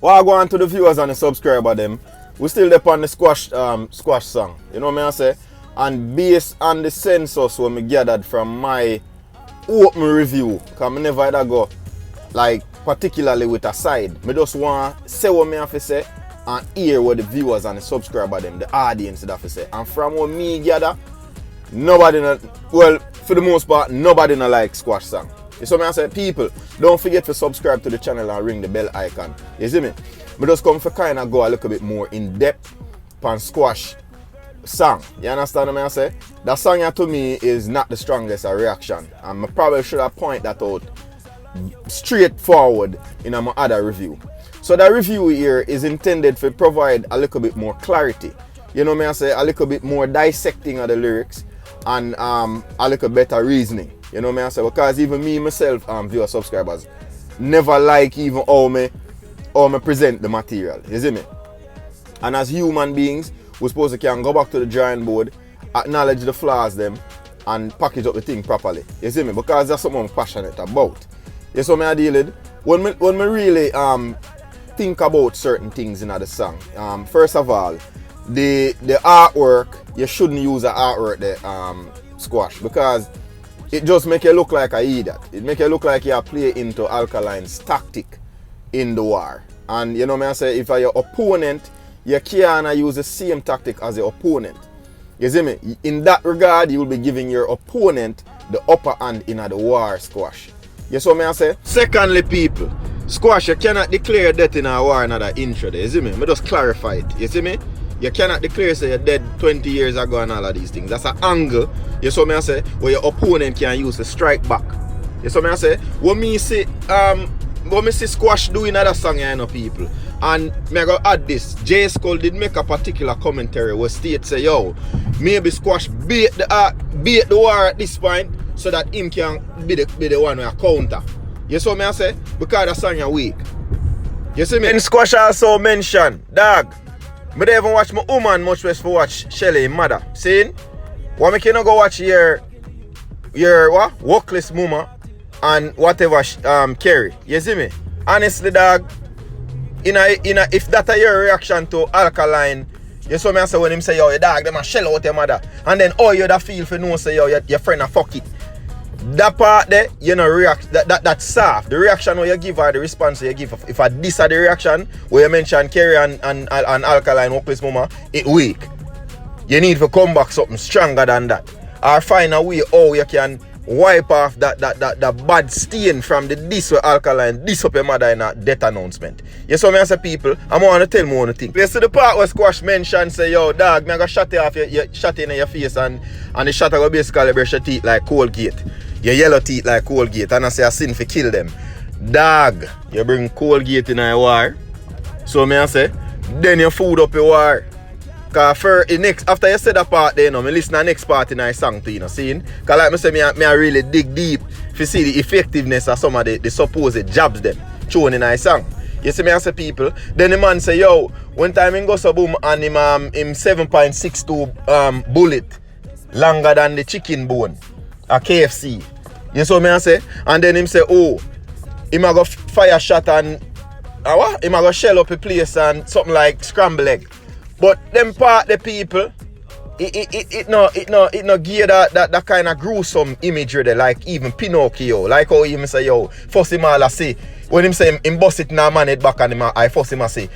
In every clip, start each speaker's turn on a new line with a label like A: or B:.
A: While I go on to the viewers and the subscriber them, we still there on the squash song. You know what I say? And based on the census when me gathered from my open review, because I never ever go like particularly with a side. Me just want to say what me have to say and hear what the viewers and the subscriber them, the audience have to say. And from what me gather, nobody, well, for the most part, nobody no like squash song. You see me I say, people, don't forget to subscribe to the channel and ring the bell icon. You see me? Me just come for kind of go a little bit more in depth on squash song. You understand what I say? That song here to me is not the strongest reaction. And I probably should have pointed that out straightforward in my other review. So the review here is intended to provide a little bit more clarity. You know me I say, a little bit more dissecting of the lyrics and a little better reasoning. You know me I say, because even me myself, viewer subscribers, never like even how me present the material. You see me? And as human beings, we're supposed to can go back to the drawing board, acknowledge the flaws them, and package up the thing properly. You see me? Because that's something I'm passionate about. You see me I deal with? When me really think about certain things in the song, first of all, the artwork, you shouldn't use the artwork the squash, because it just make you look like an idiot. It make you look like you play into Alkaline's tactic in the war. And you know me I say, if your opponent, you can't use the same tactic as your opponent. You see me? In that regard, you will be giving your opponent the upper hand in the war squash. You see me I say? Secondly, people, squash, you cannot declare death in a war another intro. You see me? I just clarify it. You see me? You cannot declare say you're dead 20 years ago and all of these things. That's an angle, you see me I say, where your opponent can use to strike back. You see me I say? What me see squash doing other song, you know, people. And me I go add this. J. Skull did make a particular commentary where state say, yo, maybe squash beat the war at this point so that him can be the one who counter. You see me I say? Because the song is weak. You see me? And squash also mention, dog, I don't even watch my woman much less for watch Shelly mother. Seeing? Why me cannot go watch your what? Workless mama and whatever Kerry. You see me? Honestly, dog, if that is your reaction to Alkaline, you saw me I say when him say, yo, your dog, them a shell out your mother. And then all you da feel for know say, yo, your friend a fuck it. That part there, you know, react that's soft. The reaction where you give or the response you give. If I this are the reaction where you mention Kerry and Alkaline workplace mama, it weak. You need to come back something stronger than that. Or find a way how you can wipe off that bad stain from the this where Alkaline this up your mother in a death announcement. You saw me as a people, I'm gonna tell me one thing. You see the part where Squash mentioned say, yo dog, me I go shot you off your shot in your face and the shot I go basically brush your teeth like Colgate. Your yellow teeth like Colgate, and I say I sin for kill them. Dog, you bring Colgate in a war. So me I say, then you food up your war. Cause after you said that part there, you know, me listen to the next part in the song too, you know, seeing? Cause like me say, me I really dig deep to see the effectiveness of some of the supposed jabs them shown in the song. You see me I say people, then the man say, yo, one time he go so boom and him 7.62 bullet longer than the chicken bone, a KFC. You see me I say? And then him say, oh, him a go fire shot and him a go shell up a place and something like scramble egg. But them part the people, it no gear that kind of gruesome imagery there, like even Pinocchio, like how him say, yo, first him all say, when him say him bust it in a man head back and him I first him say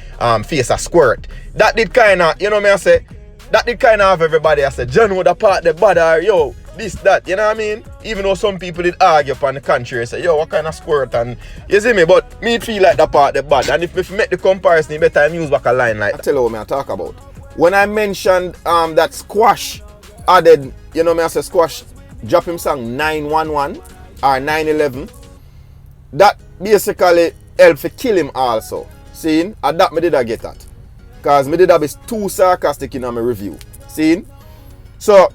A: face a squirt. That did kinda, you know me I say, that did kinda have everybody I say, John would that part the bad or yo, this, that, you know what I mean? Even though some people did argue upon the contrary, say, yo, what kind of squirt, and you see me, but me feel like that part the bad. And if make the comparison, you better use back a line like that. I tell you what I talk about. When I mentioned that Squash added, you know me I say Squash drop him song 911 or 911, that basically helped to kill him also. Seeing? And that me did I get that. Because me did I be too sarcastic in my review. Seeing? So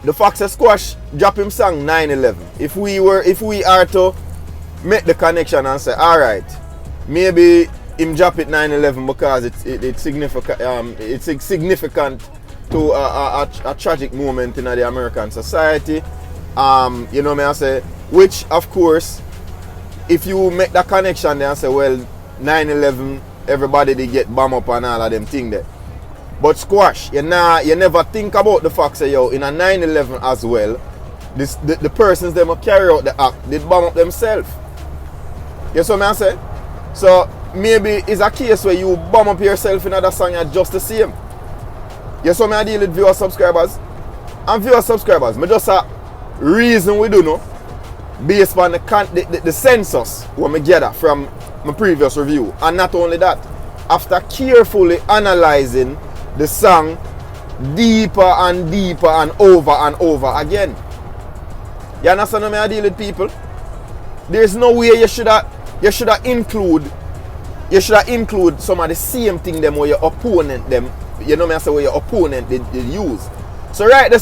A: the fact that Squash drop him song 911. If we are to make the connection and say, alright, maybe him drop it 911 because it's significant to a tragic moment in the American society. You know me I say, which of course, if you make that connection there and say, well, 911 everybody they get bomb up and all of them thing there. But Squash, you never think about the fact that yo, in a 9/11 as well, the persons them carry out the act did bomb up themselves. You see what I say? So maybe it's a case where you bomb up yourself in another song and just the same. You see what I deal with viewer subscribers? And viewer subscribers, me just a reason we do know based on the census what me gather from my previous review. And not only that, after carefully analyzing the song deeper and deeper and over again. You understand what I deal with, people? There's no way you should include some of the same thing them where your opponent them, you know me I say where your opponent did use. So right there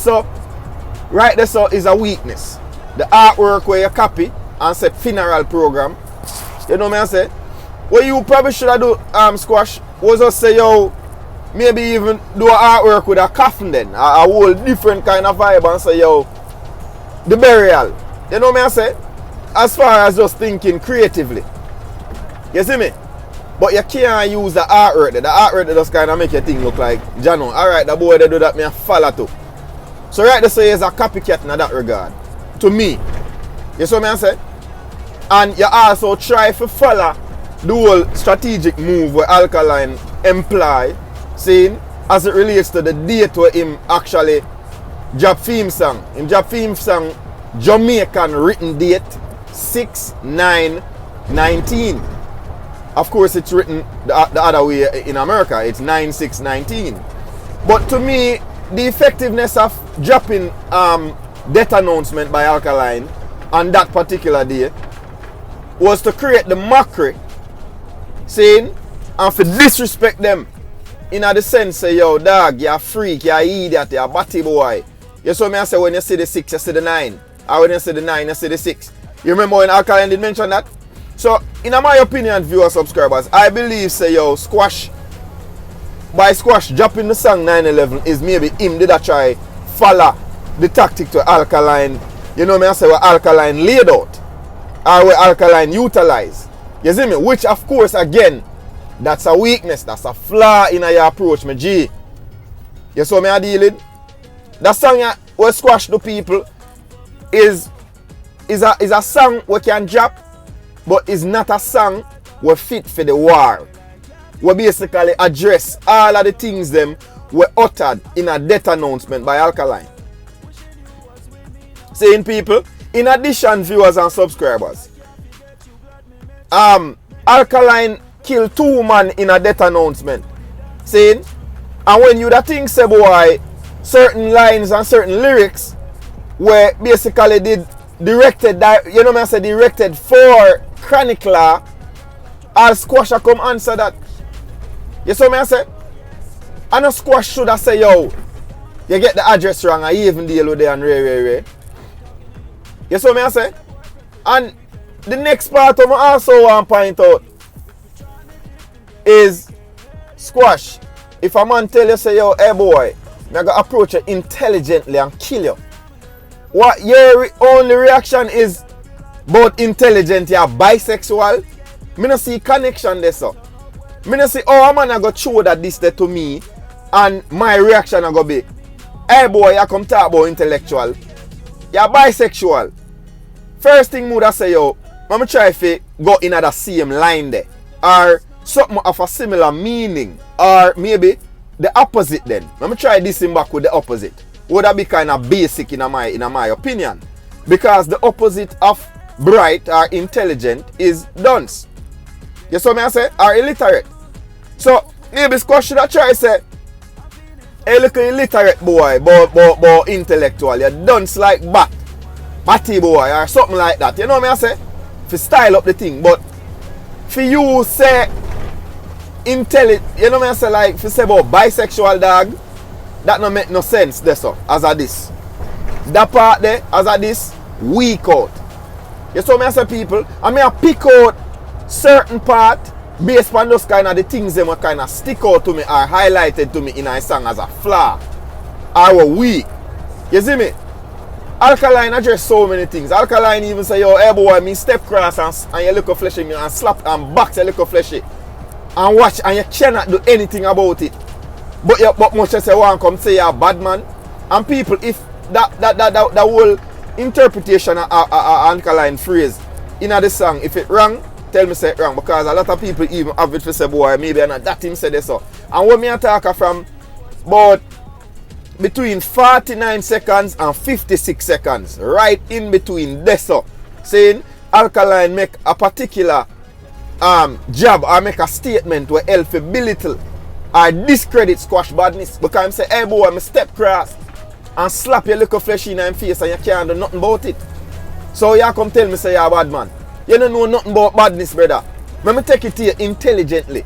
A: so is a weakness. The artwork where you copy and say funeral program, you know me I say, what you probably should have do Squash was just say yo, maybe even do an artwork with a coffin then, a whole different kind of vibe and say yo, the burial. You know me I say? As far as just thinking creatively. You see me? But you can't use the artwork. The artwork that just kind of make your thing look like Jano. Alright, the boy they do that, me a follow too. So right there say is a copycat in that regard. To me. You see what I say? And you also try to follow the whole strategic move where Alkaline imply, saying as it relates to the date where him actually drop theme song. Him drop theme song Jamaican written date 6/9/19. Of course, it's written the other way in America. It's 9/6/19. But to me, the effectiveness of dropping death announcement by Alkaline on that particular day was to create the mockery, saying, and for disrespect them, in the sense say, yo, dog, you're a freak, you're an idiot, you're a batty boy. You saw me I say when you see the 6, you see the 9. Or when you see the 9, you see the 6. You remember when Alkaline did mention that? So, in my opinion, viewer subscribers, I believe, say, yo, Squash dropping the song 9/11 is maybe him did a try follow the tactic to Alkaline, you know me I say, what Alkaline laid out, or what Alkaline utilized. You see me? Which, of course, again, that's a weakness, that's a flaw in your approach, my G. You saw me I deal with? That song where Squash the people is a song we can drop, but is not a song we fit for the war. We basically address all of the things them were uttered in a death announcement by Alkaline. Saying people, in addition viewers and subscribers, Alkaline killed 2 men in a death announcement. Saying, and when you da think say boy, certain lines and certain lyrics were basically directed for chronicler, as Squash come answer that. You see what I say? I know Squash should have said, yo, you get the address wrong, I even deal with it and Ray. You see what I say? And the next part I also want to point out is Squash. If a man tell you, say, yo, hey boy, I'm going to approach you intelligently and kill you. What your only reaction is about intelligent, you're bisexual? Me not see connection there, so. Me not see, oh, a man going to show that this there to me, and my reaction going to be, hey boy, you come talk about intellectual. You're bisexual. First thing I say, yo, I'm try to go in at the same line there. Or something of a similar meaning. Or maybe the opposite then. I'm try this in back with the opposite. Would that be kind of basic in my opinion? Because the opposite of bright or intelligent is dunce. You saw me I say? Or illiterate. So maybe Squash should have tried to say, hey, look at illiterate boy, but intellectual. You're dunce like batty boy or something like that. You know what I say? For style up the thing. But for you say intelligent, you know what I say, like for say about bisexual dog, that don't make no sense there so as a this. That part there as a this weak out. You saw me I say people, I mean I pick out certain part based on those kind of the things that kind of stick out to me or highlighted to me in a song as a flaw or weak. You see me? Alkaline address so many things. Alkaline even say, yo, hey boy, me step cross and you look fleshy me and slap and box you look fleshy. and watch and you cannot do anything about it. But much as you want to come say you're a bad man. And people, if that whole interpretation of Alkaline phrase in the song, if it wrong, tell me say it wrong. Because a lot of people even have it for say, boy, maybe not that him said this so. And when me attack from about between 49 seconds and 56 seconds, right in between this so, saying Alkaline make a particular job or make a statement where help to belittle or discredit Squash badness. Because I'm say, hey boy, I'm a step cross and slap your little flesh in your face and you can't do nothing about it. So you come tell me say you're a bad man. You don't know nothing about badness, brother. Let me take it to you intelligently.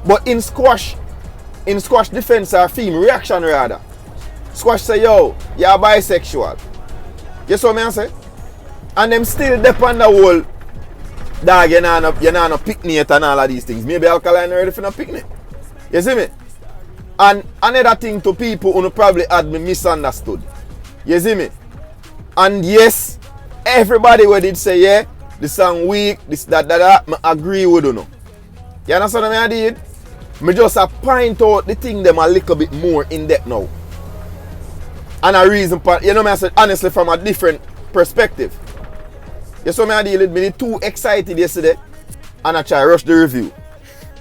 A: But in squash defense or female reaction rather, Squash say, yo, you're bisexual. You see what I say? And them still depend on the whole dog, you're not a picnic and all of these things. Maybe Alkaline ready for a picnic. You see me? And another thing to people who probably had me misunderstood. You see me? And yes, everybody who did say, yeah, the song weak, this, that, I agree with you. You understand what I did? I just point out the thing them a little bit more in depth now. And a reason, you know, I said honestly from a different perspective. You saw me I deal with me too excited yesterday and I try to rush the review.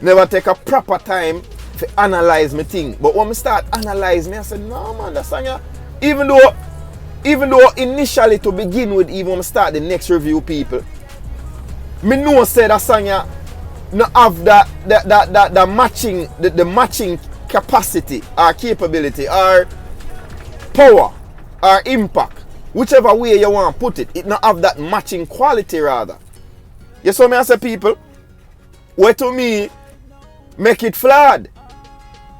A: Never take a proper time to analyze my thing. But when I start analyzing, I said, no man, that song, even though initially to begin with, even when I start the next review, people, me know say that song not have the matching capacity or capability or power or impact, whichever way you want to put it, it not have that matching quality rather. You saw me I say people, where to me make it flawed.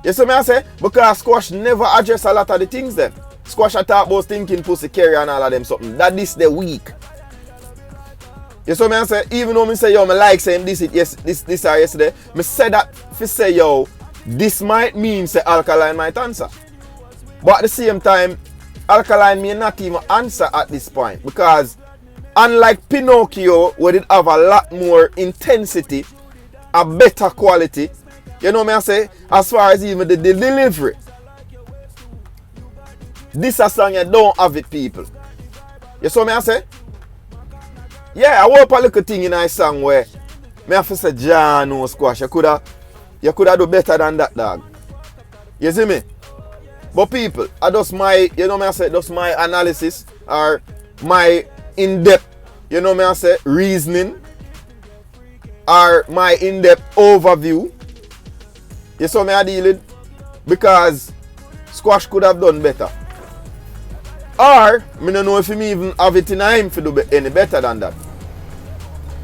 A: You see me I say? Because Squash never address a lot of the things then. Squash I talk about thinking pussy carry and all of them something. That is the weak. You see me I say? Even though me say yo, me like saying this or yesterday, me say that if say yo, this might mean say Alkaline might answer. But at the same time, Alkaline may not even answer at this point. Because unlike Pinocchio, where it have a lot more intensity, a better quality, you know what I say? As far as even the delivery. This a song you don't have it, people. You see what I say? Yeah, I hope a little thing in a song where me have to say, John no Squash. You coulda do better than that, dog. You see me? But people, I just my, you know what I say, just my analysis or my in-depth, you know what I say, reasoning or my in-depth overview. You saw me I deal with because Squash could have done better. Or, I don't know if he even have it in him to do any better than that.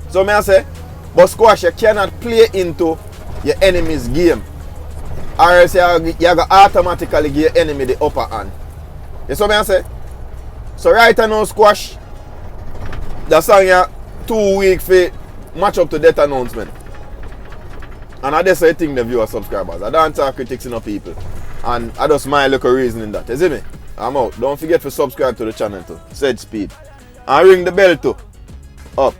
A: So me I say, but Squash, you cannot play into your enemy's game. Or else you go automatically give your enemy the upper hand. You see what I say? So right now, Squash, the song you 2 weeks for match up to that announcement. And I just say thing the viewer subscribers. I don't talk critics enough people. And I just my little reason in that. You see me? I'm out. Don't forget to subscribe to the channel too. Sedge Speed. And ring the bell too. Up.